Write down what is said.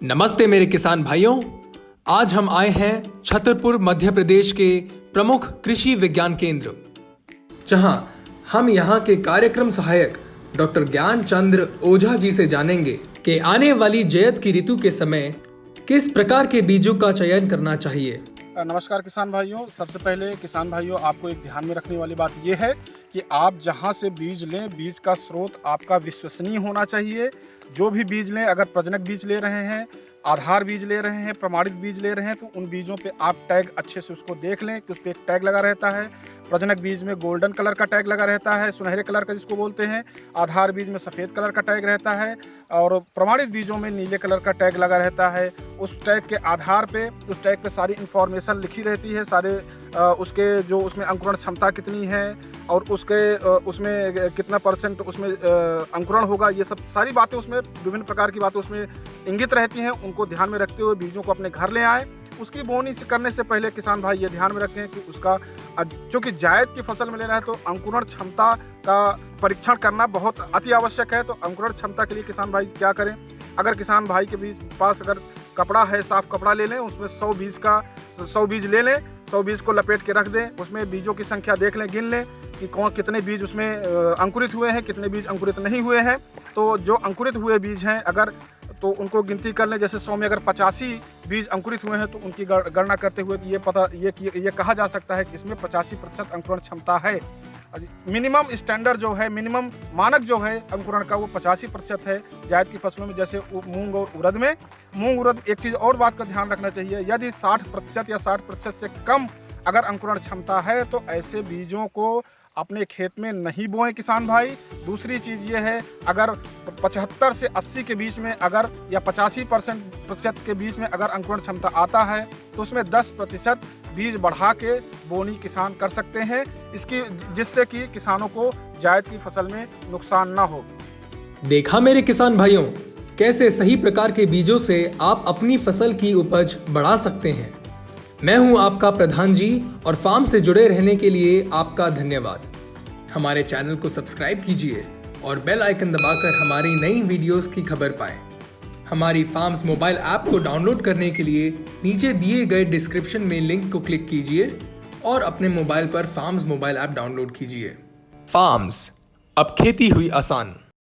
नमस्ते मेरे किसान भाइयों, आज हम आए हैं छतरपुर मध्य प्रदेश के प्रमुख कृषि विज्ञान केंद्र, जहां हम यहां के कार्यक्रम सहायक डॉक्टर ज्ञान चंद्र ओझा जी से जानेंगे कि आने वाली जैद की ऋतु के समय किस प्रकार के बीजों का चयन करना चाहिए। नमस्कार किसान भाइयों, सबसे पहले किसान भाइयों आपको एक ध्यान में रखने वाली बात यह है कि आप जहां से बीज लें, बीज का स्रोत आपका विश्वसनीय होना चाहिए। जो भी बीज लें, अगर प्रजनक बीज ले रहे हैं, आधार बीज ले रहे हैं, प्रमाणित बीज ले रहे हैं, तो उन बीजों पे आप टैग अच्छे से उसको देख लें कि उस पर एक टैग लगा रहता है। प्रजनक बीज में गोल्डन कलर का टैग लगा रहता है, सुनहरे कलर का जिसको बोलते हैं। आधार बीज में सफ़ेद कलर का टैग रहता है और प्रमाणित बीजों में नीले कलर का टैग लगा रहता है। उस टैग के आधार पे, उस टैग पे सारी इन्फॉर्मेशन लिखी रहती है, सारे उसके जो उसमें अंकुरण क्षमता कितनी है और उसमें कितना % उसमें अंकुरण होगा, ये सब सारी बातें उसमें, विभिन्न प्रकार की बातें उसमें इंगित रहती हैं। उनको ध्यान में रखते हुए बीजों को अपने घर ले आएँ। उसकी बोनी करने से पहले किसान भाई ये ध्यान में रखें कि उसका, चूँकि जायद की फसल में लेना है तो अंकुरण क्षमता का परीक्षण करना बहुत अति आवश्यक है। तो अंकुरण क्षमता के लिए किसान भाई क्या करें, अगर किसान भाई के पास अगर कपड़ा है, साफ कपड़ा ले लें, उसमें 100 बीज ले लें, 100 बीज को लपेट के रख दें। उसमें बीजों की संख्या देख लें, गिन लें कि कितने बीज उसमें अंकुरित हुए हैं, कितने बीज अंकुरित नहीं हुए हैं। तो जो अंकुरित हुए बीज हैं अगर, तो उनको गिनती कर लें। जैसे 100 में अगर 85 बीज अंकुरित हुए हैं तो उनकी गणना करते हुए ये कहा जा सकता है कि इसमें 85% अंकुरण क्षमता है। मिनिमम स्टैंडर्ड जो है, मिनिमम मानक जो है अंकुरण का, वो 85% है जायद की फसलों में। जैसे मूंग और उड़द में, एक चीज़ और बात का ध्यान रखना चाहिए, यदि 60% या 60% से कम अगर अंकुरण क्षमता है तो ऐसे बीजों को अपने खेत में नहीं बोएं किसान भाई। दूसरी चीज़ ये है, अगर 75 से 80 के बीच में अगर, या 85% के बीच में अगर अंकुरण क्षमता आता है तो उसमें 10% बीज बढ़ा के बोनी किसान कर सकते हैं, जिससे कि किसानों को जायद की फसल में नुकसान ना हो। देखा मेरे किसान भाइयों, कैसे सही प्रकार के बीजों से आप अपनी फसल की उपज बढ़ा सकते हैं। मैं हूं आपका प्रधान जी और फार्म से जुड़े रहने के लिए आपका धन्यवाद। हमारे चैनल को सब्सक्राइब कीजिए और बेल आइकन दबाकर हमारी नई वीडियोस की खबर पाएं। हमारी फार्म्स मोबाइल ऐप को डाउनलोड करने के लिए नीचे दिए गए डिस्क्रिप्शन में लिंक को क्लिक कीजिए और अपने मोबाइल पर फार्म्स मोबाइल ऐप डाउनलोड कीजिए। फार्म्स, अब खेती हुई आसान।